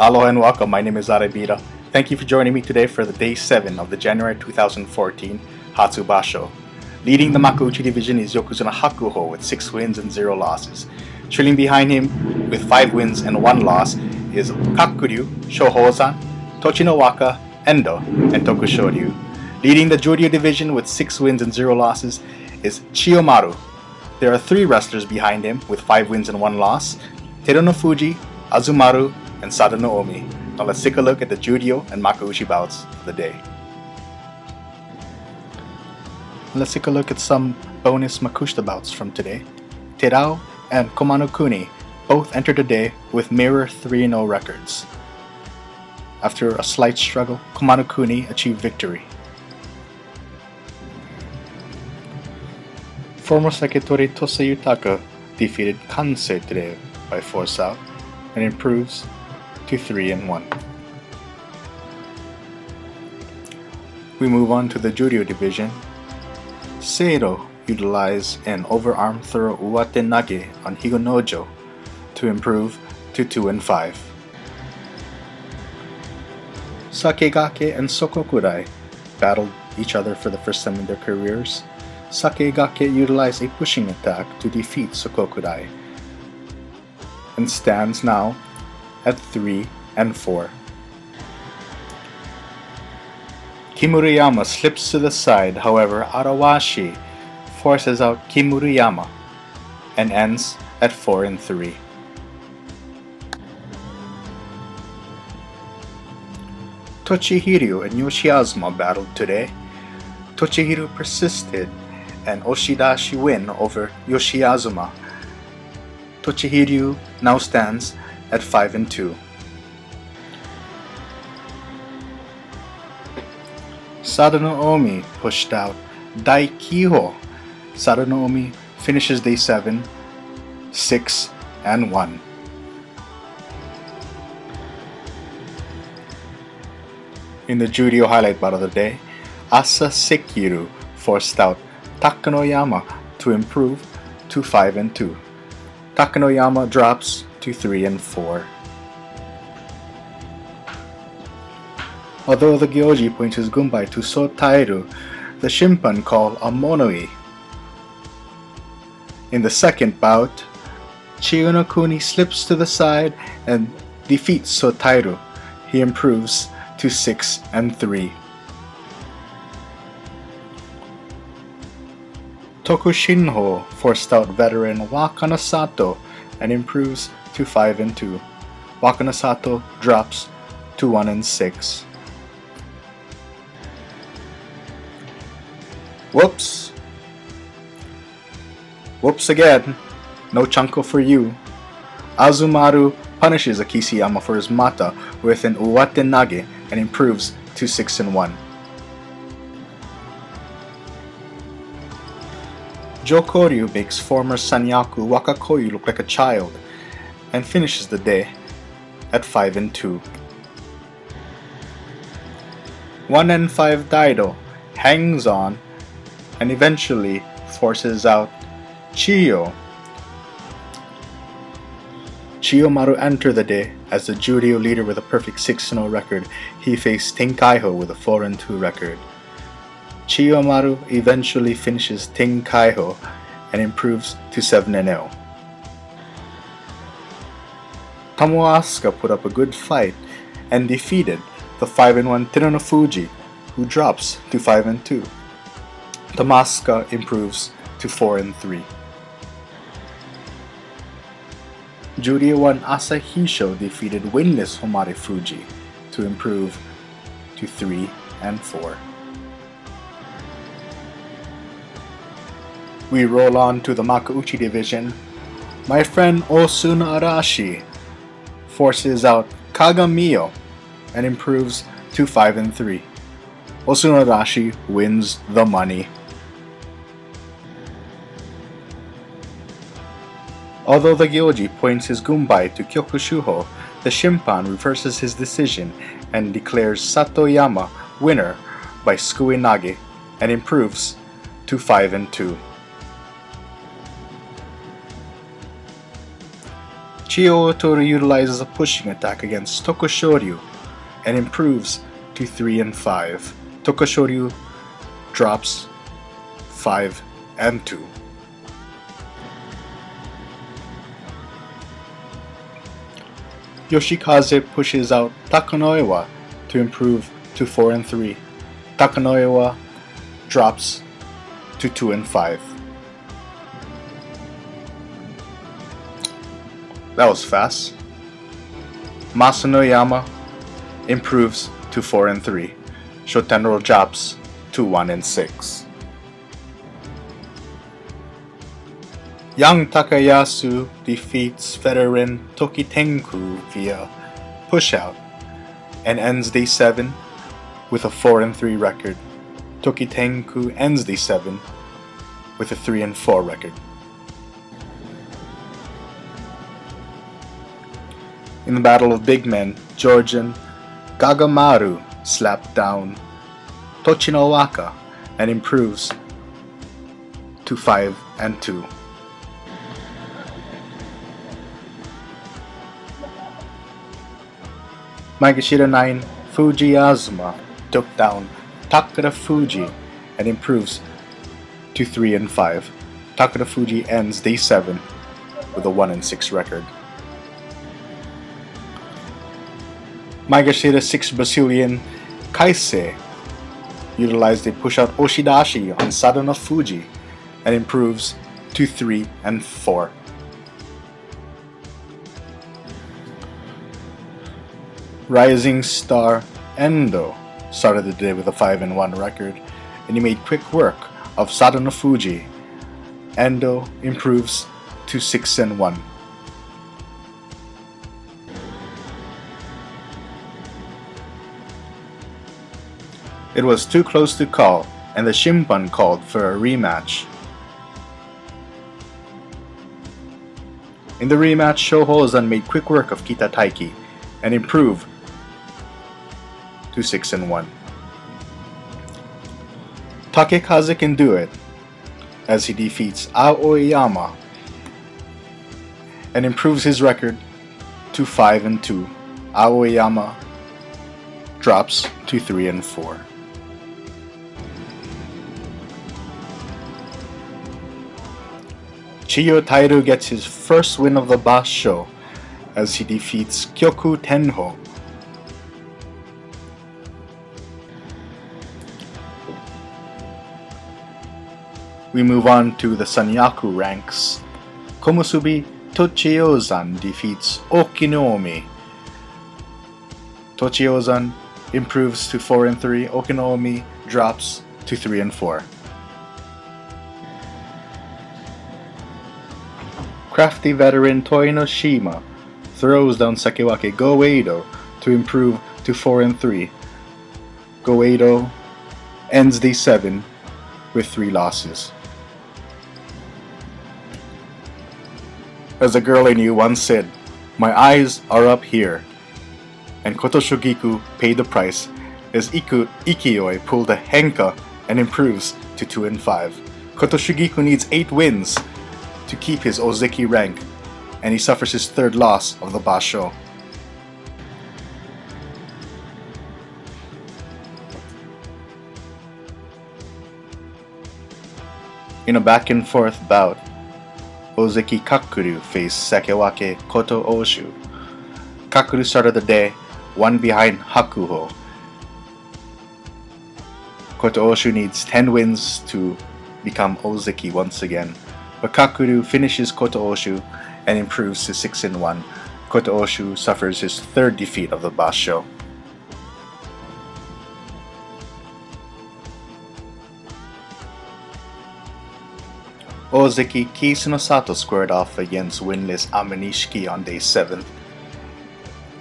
Aloha and welcome, my name is Araibira. Thank you for joining me today for the day 7 of the January 2014 Hatsu basho. Leading the Makuuchi division is Yokozuna Hakuho with 6 wins and 0 losses. Trailing behind him with 5 wins and 1 loss is Kakuryu, Shohozan, Tochinowaka, Endo, and Tokushoryu. Leading the Juryu division with 6 wins and 0 losses is Chiyomaru. There are 3 wrestlers behind him with 5 wins and 1 loss: Terunofuji, Azumaru, and Sadano Omi. Now let's take a look at the Juryu and Makuuchi bouts of the day. Let's take a look at some bonus Makushita bouts from today. Terao and Komanokuni both entered the day with mirror 3-0 records. After a slight struggle, Komanokuni achieved victory. Former Sakitori Tosayutaka defeated Kansei today by force out and improves to 3-1. We move on to the Juryu division. Seiro utilized an overarm throw uwate nage on Higonojo to improve to 2-5. Sakegake and Sokokurai battled each other for the first time in their careers. Sakegake utilized a pushing attack to defeat Sokokurai and stands now at 3-4. Kimuriyama slips to the side, however Arawashi forces out Kimuriyama and ends at 4-3. Tochihiro and Yoshiazuma battled today. Tochihiro persisted and Oshidashi win over Yoshiazuma. Tochihiro now stands at 5-2. Sadano Omi pushed out Daikiho. Sadano Omi finishes day 7, 6-1. In the Juryu highlight bout of the day, Asa Sekiru forced out Takanoyama to improve to 5-2. Takanoyama drops to 3-4. Although the Gyoji points his gunbai to Sotairu, the Shimpan call a Monoi. In the second bout, Chiyonokuni slips to the side and defeats Sotairu. He improves to 6-3. Tokushinho forced out veteran Wakanasato and improves to 5-2. Wakanasato drops to 1-6. Whoops again. No Chanko for you. Azumaru punishes Akishiyama for his mata with an uwate nage and improves to 6-1. Jokoryu makes former Sanyaku Wakakoyu look like a child and finishes the day at 5-2. 1-5 Daido hangs on and eventually forces out Chiyo. Chiyomaru entered the day as the Juryu leader with a perfect 6-0 record. He faced Tenkaiho with a 4-2 record. Chiyomaru eventually finishes Tenkaiho and improves to 7-0. Tomoasuka put up a good fight and defeated the 5-1 Terunofuji, who drops to 5-2. Tomoasuka improves to 4-3. Juryu 1 Asahisho defeated winless Homare Fuji to improve to 3-4. We roll on to the Makuuchi division. My friend Osuna Arashi forces out Kagamiyo and improves to 5-3. Osuna Arashi wins the money. Although the Gyoji points his gunbai to Kyokushuho, the Shimpan reverses his decision and declares Satoyama winner by Sukuinage and improves to 5-2. Chiyo Otoru utilizes a pushing attack against Tokushoryu and improves to 3 and 5. Tokushoryu drops 5 and 2. Yoshikaze pushes out Takanoiwa to improve to 4 and 3. Takanoiwa drops to 2 and 5. That was fast. Masanoyama improves to 4 and 3. Shotenro drops to 1 and 6. Young Takayasu defeats veteran Tokitenku via pushout and ends day 7 with a 4 and 3 record. Tokitenku ends day 7 with a 3 and 4 record. In the Battle of Big Men, Georgian Gagamaru slapped down Tochinowaka and improves to 5 and 2. Maegashira 9 Fuji Azuma took down Takara Fuji and improves to 3 and 5. Takara Fuji ends day 7 with a 1 and 6 record. Maegashira 6 Brazilian Kaisei utilized a push-out Oshidashi on Sadano Fuji and improves to 3 and 4. Rising Star Endo started the day with a 5 and 1 record, and he made quick work of Sadano Fuji. Endo improves to 6 and 1. It was too close to call, and the Shimpan called for a rematch. In the rematch, Shohozan made quick work of Kita Taiki and improved to 6 and 1. Takekaze can do it as he defeats Aoyama and improves his record to 5 and 2. Aoyama drops to 3 and 4. Chiyo Tairu gets his first win of the basho as he defeats Kyoku Tenho. We move on to the Sanyaku ranks. Komusubi Tochiozan defeats Okinomi. Tochiozan improves to 4 and 3. Okinomi drops to 3 and 4. Crafty veteran Toinoshima throws down Sakewake Goeido to improve to 4 and 3. Goeido ends day 7 with 3 losses. As a girl I knew once said, "My eyes are up here." And Kotoshogiku paid the price as Ikioi pulled a Henka and improves to 2 and 5. Kotoshogiku needs 8 wins to keep his Ozeki rank, and he suffers his 3rd loss of the basho. In a back and forth bout, Ozeki Kakuru faced Sakewake Koto Oshu. Kakuru started the day 1 behind Hakuho. Koto Oshu needs 10 wins to become Ozeki once again, but Kakuru finishes Koto Oshu and improves to 6 and 1. Koto Oshu suffers his 3rd defeat of the basho. Ozeki Kisunosato squared off against winless Aminishiki on day 7th.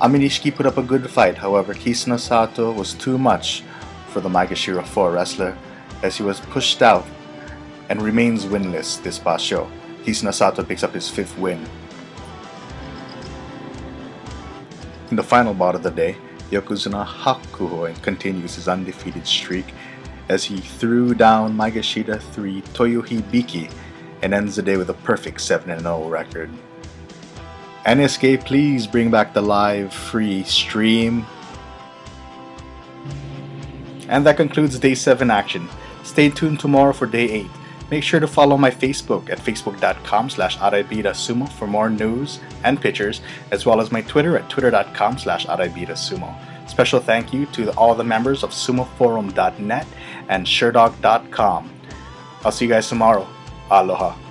Aminishiki put up a good fight, however Kisunosato was too much for the Maegashira 4 wrestler as he was pushed out and remains winless this basho. Kisunosato picks up his 5th win. In the final bout of the day, Yokozuna Hakuho continues his undefeated streak as he threw down Maegashira 3 Toyohibiki and ends the day with a perfect 7-0 record. NSK, please bring back the live free stream. And that concludes Day 7 action. Stay tuned tomorrow for Day 8. Make sure to follow my Facebook at facebook.com/Araibira Sumo for more news and pictures, as well as my Twitter at twitter.com/Araibira Sumo. Special thank you to all the members of sumoforum.net and sherdog.com. I'll see you guys tomorrow. Aloha.